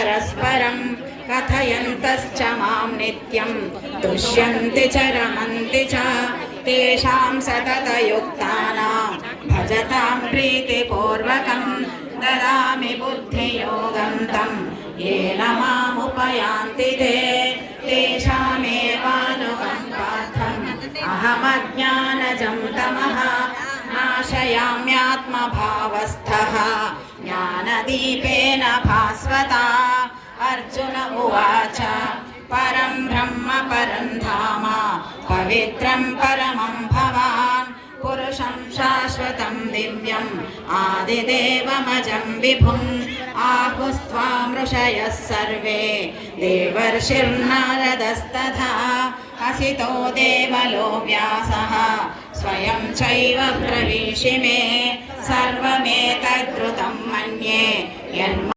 परस्परं कथयन्तश्च मां नित्यं तुष्यन्ति च रमन्ति च तेषां सततयुक्तानां भजतां प्रीतिपूर्वकं ददामि बुद्धियोगं तं येन मामुपयान्ति ते तेषामेवानुकम्पार्थम् अहमज्ञानजं तमः नाशयाम्यात्मभावस्थः ज्ञानदीपेन भास्वता। अर्जुन उवाच परं ब्रह्म परं धाम पवित्रं परमं भवान् पुरुषं शाश्वतं दिव्यम् आदिदेवमजं विभुम् आहुस्त्वां ऋषयः सर्वे देवर्षिर्नारदस्तथा हसितो देवलो व्यासः स्वयं चैव ब्रवीषि मे सर्वमेतद्रुतं मन्ये यन्म